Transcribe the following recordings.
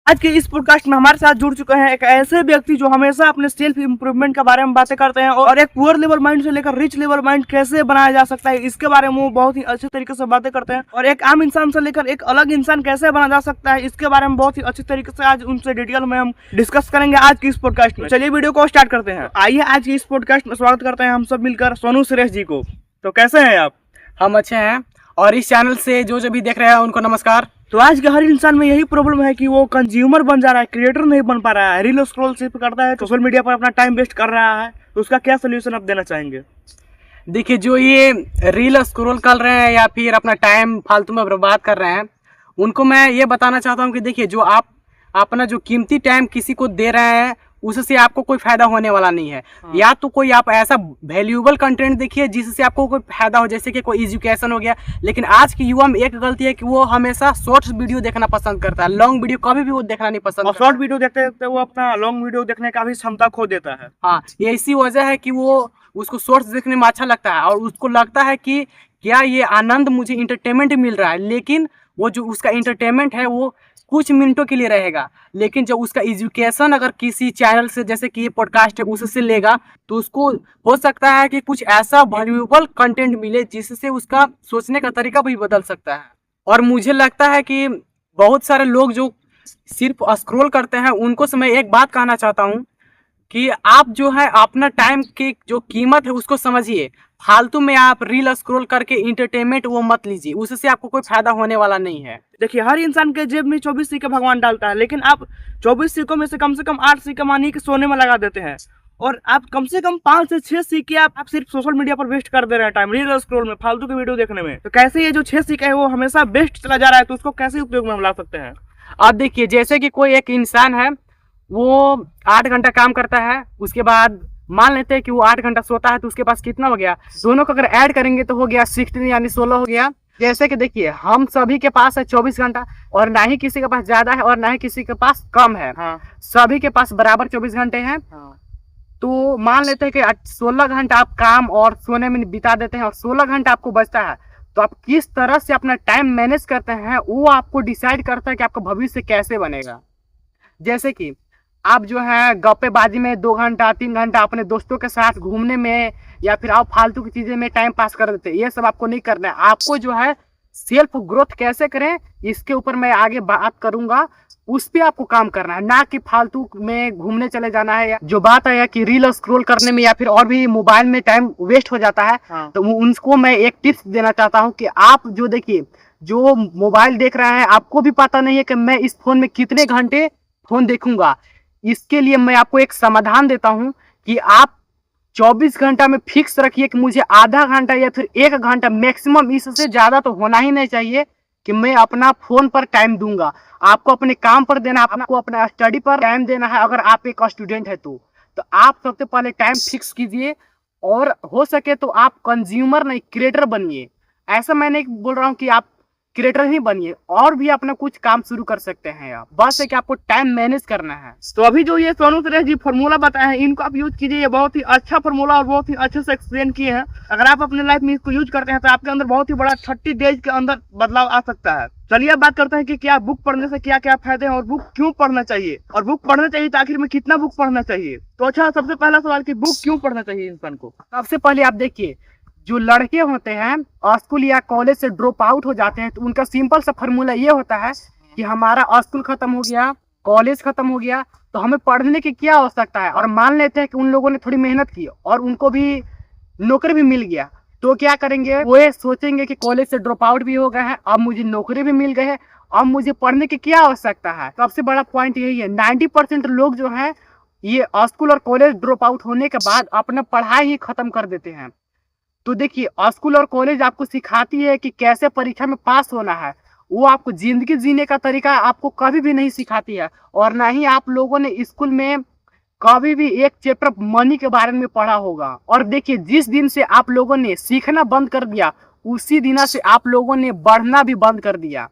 आज के इस पॉडकास्ट में हमारे साथ जुड़ चुके हैं एक ऐसे व्यक्ति जो हमेशा अपने सेल्फ इंप्रूवमेंट के बारे में बातें करते हैं और एक पुअर लेवल माइंड से लेकर रिच लेवल माइंड कैसे बनाया जा सकता है इसके बारे में वो बहुत ही अच्छे तरीके से बातें करते हैं। और एक आम इंसान से लेकर एक अलग इंसान कैसे बना जा सकता है इसके बारे में बहुत ही अच्छे तरीके से आज उनसे डिटेल में हम डिस्कस करेंगे आज की इस पॉडकास्ट में। चलिए वीडियो को स्टार्ट करते हैं। आइए आज की इस पॉडकास्ट में स्वागत करते हैं हम सब मिलकर सोनू सुरेश जी को। तो कैसे हैं आप? हम अच्छे हैं और इस चैनल से जो भी देख रहे हैं उनको नमस्कार। तो आज के हर इंसान में यही प्रॉब्लम है कि वो कंज्यूमर बन जा रहा है, क्रिएटर नहीं बन पा रहा है, रील स्क्रॉल सिर्फ करता है, सोशल मीडिया पर अपना टाइम वेस्ट कर रहा है। तो उसका क्या सोल्यूशन आप देना चाहेंगे? देखिए, जो ये रील स्क्रॉल कर रहे हैं या फिर अपना टाइम फालतू में बर्बाद कर रहे हैं, उनको मैं ये बताना चाहता हूँ कि देखिए, जो आप अपना जो कीमती टाइम किसी को दे रहे हैं उससे आपको कोई फायदा होने वाला नहीं है। या तो कोई आप ऐसा वैल्यूएबल कंटेंट देखिए जिससे आपको कोई फायदा हो, जैसे कि कोई एजुकेशन हो गया। लेकिन आज की युवा में एक गलती है कि वो हमेशा शॉर्ट्स वीडियो देखना पसंद करता है, लॉन्ग वीडियो कभी भी वो देखना नहीं पसंद करता। शॉर्ट वीडियो देखते देखते वो अपना लॉन्ग वीडियो देखने का भी क्षमता खो देता है। हाँ, ये इसी वजह है कि वो उसको शॉर्ट्स देखने में अच्छा लगता है और उसको लगता है कि क्या ये आनंद मुझे इंटरटेनमेंट मिल रहा है। लेकिन वो जो उसका इंटरटेनमेंट है वो कुछ मिनटों के लिए रहेगा, लेकिन जब उसका एजुकेशन अगर किसी चैनल से, जैसे कि ये पॉडकास्ट है, उससे लेगा तो उसको हो सकता है कि कुछ ऐसा वैल्यूएबल कंटेंट मिले जिससे उसका सोचने का तरीका भी बदल सकता है। और मुझे लगता है कि बहुत सारे लोग जो सिर्फ स्क्रॉल करते हैं उनको से मैं एक बात कहना चाहता हूँ कि आप जो है अपना टाइम की जो कीमत है उसको समझिए। फालतू में आप रील स्क्रॉल करके इंटरटेनमेंट वो मत लीजिए, उससे आपको कोई फायदा होने वाला नहीं है। देखिए, हर इंसान के जेब में 24 सिक्के भगवान डालता है, लेकिन आप 24 सिक्कों में से कम 8 सिक्के मानिए कि सोने में लगा देते हैं और आप कम से कम 5 से 6 सिक्के आप सिर्फ सोशल मीडिया पर वेस्ट कर दे रहे हैं टाइम, रील स्क्रॉल में, फालतू के वीडियो देखने में। तो कैसे ये जो 6 सिक्के है वो हमेशा वेस्ट चला जा रहा है, तो उसको कैसे उपयोग में हम ला सकते हैं? आप देखिए, जैसे कि कोई एक इंसान है, वो 8 घंटा काम करता है, उसके बाद मान लेते हैं कि वो 8 घंटा सोता है, तो उसके पास कितना हो गया? दोनों को अगर ऐड करेंगे तो हो गया 16 यानी 16 हो गया। जैसे कि देखिए, हम सभी के पास है 24 घंटा और ना ही किसी के पास ज्यादा है और ना ही किसी के पास कम है। हाँ। सभी के पास बराबर 24 घंटे हैं। हाँ। तो मान लेते हैं कि 16 घंटा आप काम और सोने में बिता देते हैं और 16 घंटा आपको बचता है। तो आप किस तरह से अपना टाइम मैनेज करते हैं वो आपको डिसाइड करता है कि आपका भविष्य कैसे बनेगा। जैसे कि आप जो है गप्पेबाजी में 2 घंटा 3 घंटा अपने दोस्तों के साथ घूमने में या फिर आप फालतू की चीजें में टाइम पास कर देते हैं, ये सब आपको नहीं करना है। आपको जो है सेल्फ ग्रोथ कैसे करें इसके ऊपर मैं आगे बात करूंगा, उस पर आपको काम करना है, ना कि फालतू में घूमने चले जाना है। जो बात है कि रील स्क्रॉल करने में या फिर और भी मोबाइल में टाइम वेस्ट हो जाता है। हाँ। तो उनको मैं एक टिप्स देना चाहता हूँ कि आप जो देखिए, जो मोबाइल देख रहे हैं आपको भी पता नहीं है कि मैं इस फोन में कितने घंटे फोन देखूंगा। इसके लिए मैं आपको एक समाधान देता हूं कि आप 24 घंटा में फिक्स रखिए कि मुझे आधा घंटा या फिर 1 घंटा मैक्सिमम, इससे ज्यादा तो होना ही नहीं चाहिए कि मैं अपना फोन पर टाइम दूंगा। आपको अपने काम पर देना, आपको अपना स्टडी पर टाइम देना है। अगर आप एक स्टूडेंट है तो आप सबसे पहले टाइम फिक्स कीजिए और हो सके तो आप कंज्यूमर नहीं क्रिएटर बनिए। ऐसा मैं नहीं बोल रहा हूँ कि आप क्रिएटर ही बनिए, और भी अपना कुछ काम शुरू कर सकते हैं आप, बस है कि आपको टाइम मैनेज करना है। तो अभी जो ये सोनू सुरेश जी फॉर्मूला बताए हैं इनको आप यूज कीजिए। ये बहुत ही अच्छा फॉर्मूला और बहुत ही अच्छे से एक्सप्लेन किए हैं। अगर आप अपने लाइफ में इसको यूज करते हैं तो आपके अंदर बहुत ही बड़ा 30 डेज के अंदर बदलाव आ सकता है। चलिए अब बात करते हैं कि क्या बुक पढ़ने से क्या क्या फायदे हैं और बुक क्यों पढ़ना चाहिए, और बुक पढ़ना चाहिए तो आखिर में कितना बुक पढ़ना चाहिए। तो अच्छा, सबसे पहला सवाल कि बुक क्यों पढ़ना चाहिए इंसान को। सबसे पहले आप देखिए, जो लड़के होते हैं स्कूल या कॉलेज से ड्रॉप आउट हो जाते हैं तो उनका सिंपल सा फॉर्मूला ये होता है कि हमारा स्कूल खत्म हो गया, कॉलेज खत्म हो गया, तो हमें पढ़ने की क्या आवश्यकता है। और मान लेते हैं कि उन लोगों ने थोड़ी मेहनत की और उनको भी नौकरी भी मिल गया, तो क्या करेंगे? वो ये सोचेंगे कि कॉलेज से ड्रॉप आउट भी हो गए हैं, अब मुझे नौकरी भी मिल गई है, अब मुझे पढ़ने की क्या आवश्यकता है। सबसे बड़ा पॉइंट यही है, 90% लोग जो है ये स्कूल और कॉलेज ड्रॉप आउट होने के बाद अपना पढ़ाई ही खत्म कर देते हैं। तो देखिए, स्कूल और कॉलेज आपको सिखाती है कि कैसे परीक्षा में पास होना है, वो आपको जिंदगी जीने का तरीका आपको कभी भी नहीं सिखाती है। और ना ही आप लोगों ने स्कूल में कभी भी एक चैप्टर मनी के बारे में पढ़ा होगा। और देखिए, जिस दिन से आप लोगों ने सीखना बंद कर दिया उसी दिन से आप लोगों ने बढ़ना भी बंद कर दिया।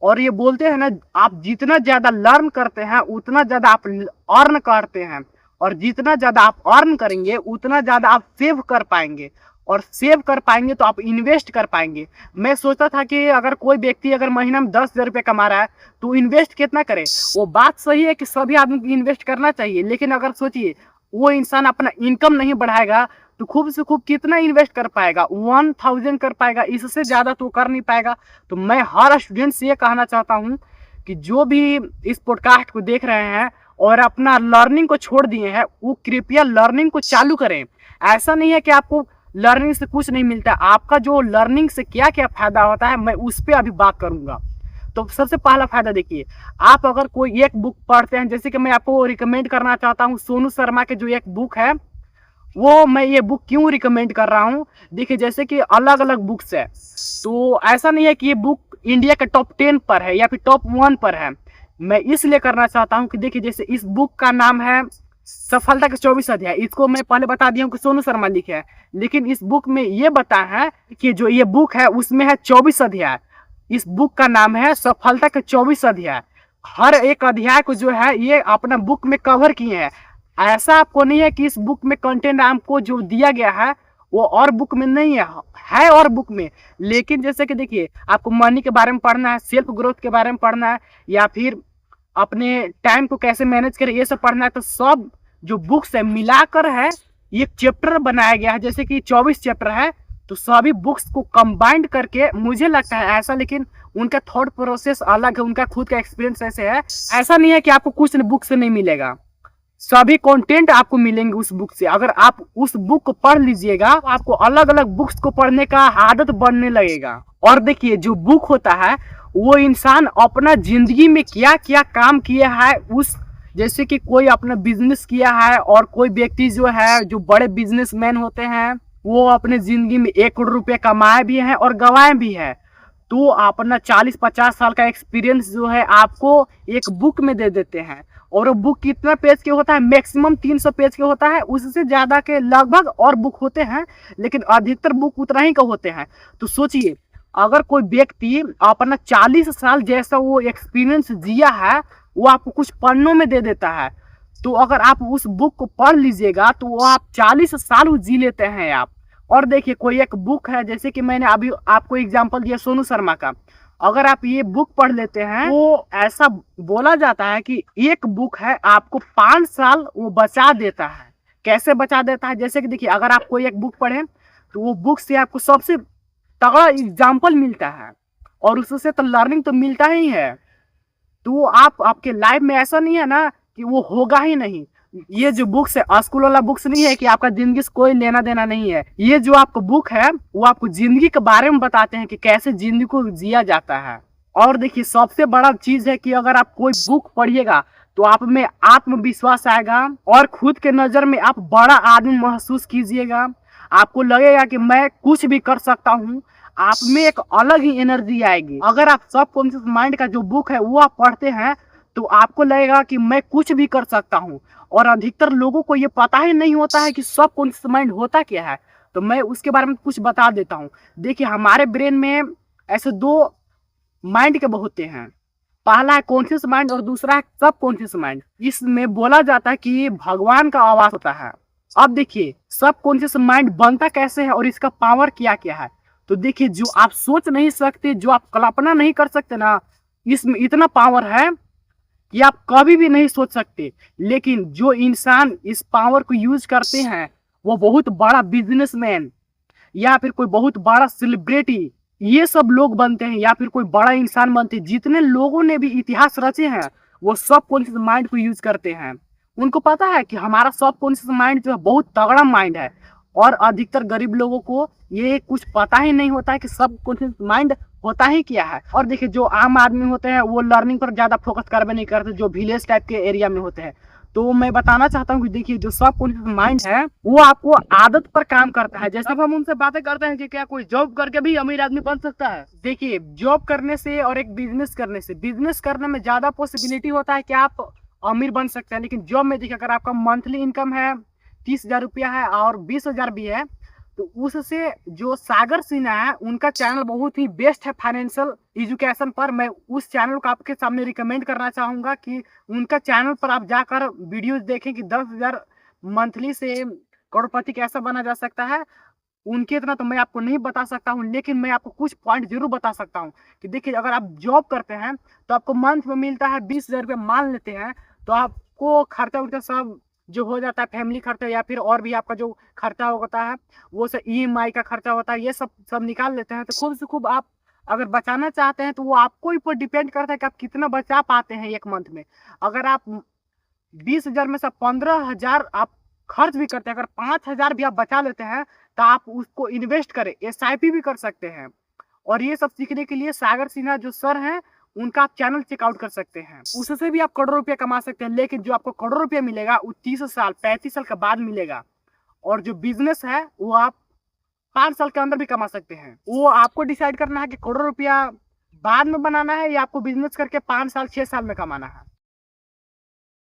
और ये बोलते हैं ना, आप जितना ज्यादा लर्न करते हैं उतना ज्यादा आप अर्न करते हैं, और जितना ज्यादा आप अर्न करेंगे उतना ज्यादा आप सेव कर पाएंगे। और सेव कर पाएंगे तो आप इन्वेस्ट कर पाएंगे। मैं सोचता था कि अगर कोई व्यक्ति अगर महीना में 10,000 रुपये कमा रहा है तो इन्वेस्ट कितना करे। वो बात सही है कि सभी आदमी को इन्वेस्ट करना चाहिए, लेकिन अगर सोचिए वो इंसान अपना इनकम नहीं बढ़ाएगा तो खूब से खूब कितना इन्वेस्ट कर पाएगा, 1000 कर पाएगा, इससे ज्यादा तो कर नहीं पाएगा। तो मैं हर स्टूडेंट से ये कहना चाहता हूँ कि जो भी इस पॉडकास्ट को देख रहे हैं और अपना लर्निंग को छोड़ दिए हैं, वो कृपया लर्निंग को चालू करें। ऐसा नहीं है कि आपको लर्निंग से कुछ नहीं मिलता, आपका जो लर्निंग से क्या क्या फायदा होता है मैं उस पर अभी बात करूंगा। तो सबसे पहला फायदा देखिए, आप अगर कोई एक बुक पढ़ते हैं, जैसे कि मैं आपको रिकमेंड करना चाहता हूँ सोनू शर्मा के जो एक बुक है, वो मैं ये बुक क्यों रिकमेंड कर रहा हूँ। देखिए जैसे कि अलग अलग बुक्स है, तो ऐसा नहीं है कि ये बुक इंडिया के टॉप 10 पर है या फिर टॉप 1 पर है। मैं इसलिए करना चाहता हूँ कि देखिए जैसे इस बुक का नाम है सफलता के 24 अध्याय। इसको मैं पहले बता दिया हूँ कि सोनू शर्मा लिखे है, लेकिन इस बुक में ये बता है कि जो ये बुक है उसमें है 24 अध्याय। इस बुक का नाम है सफलता के 24 अध्याय। हर एक अध्याय को जो है ये अपना बुक में कवर किए हैं। ऐसा आपको नहीं है कि इस बुक में कंटेंट आपको जो दिया गया है वो और बुक में नहीं है और बुक में। लेकिन जैसे कि देखिए आपको मनी के बारे में पढ़ना है, सेल्फ ग्रोथ के बारे में पढ़ना है, या फिर अपने टाइम को कैसे मैनेज करें, ये सब पढ़ना है, तो सब जो बुक्स है मिलाकर है एक चैप्टर बनाया गया है। जैसे कि 24 चैप्टर है, तो सभी बुक्स को कंबाइंड करके मुझे लगता है ऐसा, लेकिन उनका थॉट प्रोसेस अलग है, उनका खुद का एक्सपीरियंस ऐसे है। ऐसा नहीं है कि आपको कुछ बुक से नहीं मिलेगा, सभी कंटेंट आपको मिलेंगे उस बुक से। अगर आप उस बुक को पढ़ लीजिएगा तो आपको अलग अलग बुक्स को पढ़ने का आदत बढ़ने लगेगा। और देखिए जो बुक होता है वो इंसान अपना जिंदगी में क्या क्या काम किया है, उस जैसे कि कोई अपना बिजनेस किया है, और कोई व्यक्ति जो है जो बड़े बिजनेसमैन होते हैं वो अपने जिंदगी में 1 करोड़ रुपए कमाए भी हैं और गंवाए भी है। तो अपना 40-50 साल का एक्सपीरियंस जो है आपको एक बुक में दे देते हैं। और वो बुक कितना पेज के होता है, मैक्सिमम 300 पेज के होता है, उससे ज्यादा के लगभग और बुक होते हैं, लेकिन अधिकतर बुक उतना ही का होते हैं। तो सोचिए अगर कोई व्यक्ति अपना 40 साल जैसा वो एक्सपीरियंस जिया है वो आपको कुछ पन्नों में दे देता है, तो अगर आप उस बुक को पढ़ लीजिएगा तो वो आप 40 साल जी लेते हैं आप। और देखिए कोई एक बुक है, जैसे कि मैंने अभी आपको एग्जांपल दिया सोनू शर्मा का, अगर आप ये बुक पढ़ लेते हैं तो ऐसा बोला जाता है कि एक बुक है आपको 5 साल वो बचा देता है। कैसे बचा देता है, जैसे कि देखिए अगर आप कोई एक बुक पढ़ें तो वो बुक से आपको सबसे तगड़ा एग्जाम्पल मिलता है, और उससे तो लर्निंग तो मिलता ही है। तो आप आपके लाइफ में ऐसा नहीं है ना कि वो होगा ही नहीं। ये जो बुक्स है स्कूल वाला बुक्स नहीं है कि आपका जिंदगी से कोई लेना देना नहीं है। ये जो आपको बुक है वो आपको जिंदगी के बारे में बताते हैं कि कैसे जिंदगी को जिया जाता है। और देखिए सबसे बड़ा चीज है कि अगर आप कोई बुक पढ़िएगा तो आप में आत्मविश्वास आएगा और खुद के नजर में आप बड़ा आदमी महसूस कीजिएगा। आपको लगेगा कि मैं कुछ भी कर सकता हूँ, आप में एक अलग ही एनर्जी आएगी। अगर आप सबकॉन्शियस माइंड का जो बुक है वो आप पढ़ते हैं तो आपको लगेगा कि मैं कुछ भी कर सकता हूँ। और अधिकतर लोगों को ये पता ही नहीं होता है कि सबकॉन्शियस माइंड होता क्या है, तो मैं उसके बारे में कुछ बता देता हूँ। देखिए हमारे ब्रेन में ऐसे 2 माइंड के होते हैं, पहला है कॉन्शियस माइंड और दूसरा है सबकॉन्शियस माइंड। इसमें बोला जाता है कि भगवान का आवाज होता है। अब देखिए सबकॉन्शियस माइंड बनता कैसे है और इसका पावर क्या क्या है। तो देखिए जो आप सोच नहीं सकते, जो आप कल्पना नहीं कर सकते ना, इसमें इतना पावर है कि आप कभी भी नहीं सोच सकते। लेकिन जो इंसान इस पावर को यूज करते हैं वो बहुत बड़ा बिजनेसमैन या फिर कोई बहुत बड़ा सेलिब्रिटी, ये सब लोग बनते हैं, या फिर कोई बड़ा इंसान बनते हैं। जितने लोगों ने भी इतिहास रचे हैं वो सबकॉन्शियस माइंड को यूज करते हैं। उनको पता है कि हमारा सबकॉन्शियस माइंड जो है बहुत तगड़ा माइंड है। और अधिकतर गरीब लोगों को ये कुछ पता ही नहीं होता है कि सबकॉन्शियस माइंड होता ही क्या है। और देखिए जो आम आदमी होते हैं वो लर्निंग पर ज्यादा फोकस करवे नहीं करते, जो विलेज टाइप के एरिया में होते हैं। तो मैं बताना चाहता हूँ कि देखिए जो सबकॉन्शियस माइंड है वो आपको आदत पर काम करता है। जैसे हम उनसे बातें करते हैं कि क्या कोई जॉब करके भी अमीर आदमी बन सकता है। देखिए जॉब करने से और एक बिजनेस करने से, बिजनेस करने में ज्यादा पॉसिबिलिटी होता है कि आप अमीर बन सकते हैं, लेकिन जॉब में देखिए अगर आपका मंथली इनकम है 30,000 रुपया है और 20,000 भी है, तो उससे जो सागर सिन्हा है उनका चैनल बहुत ही बेस्ट है फाइनेंशियल एजुकेशन पर। मैं उस चैनल को आपके सामने रिकमेंड करना चाहूँगा कि उनका चैनल पर आप जाकर वीडियोस देखें कि 10,000 मंथली से करोड़पति कैसा बना जा सकता है। उनके इतना तो मैं आपको नहीं बता सकता हूँ, लेकिन मैं आपको कुछ पॉइंट जरूर बता सकता हूँ कि देखिए, अगर आप जॉब करते हैं तो आपको मंथ में मिलता है 20,000 रुपये मान लेते हैं, तो आपको खर्चा उर्चा सब जो हो जाता है, फैमिली खर्चा या फिर और भी आपका जो खर्चा होता है, वो सब EMI का खर्चा होता है, ये सब निकाल लेते हैं। तो खूब से खूब आप अगर बचाना चाहते हैं तो वो आपको ऊपर डिपेंड करता है कि आप कितना बचा पाते हैं एक मंथ में। अगर आप 20,000 में से 15,000 आप खर्च भी करते हैं, अगर 5,000 भी आप बचा लेते हैं तो आप उसको इन्वेस्ट करें, SIP भी कर सकते हैं। और ये सब सीखने के लिए सागर सिन्हा जो सर हैं, उनका आप चैनल चेकआउट कर सकते हैं, उससे भी आप करोड़ों रुपया कमा सकते हैं। लेकिन जो आपको करोड़ों रुपया मिलेगा वो 30 साल 35 साल के बाद मिलेगा। और जो बिजनेस है वो आप 5 साल के अंदर भी कमा सकते हैं। वो आपको डिसाइड करना है कि करोड़ों रुपया बाद में बनाना है या आपको बिजनेस करके 5 साल 6 साल में कमाना है।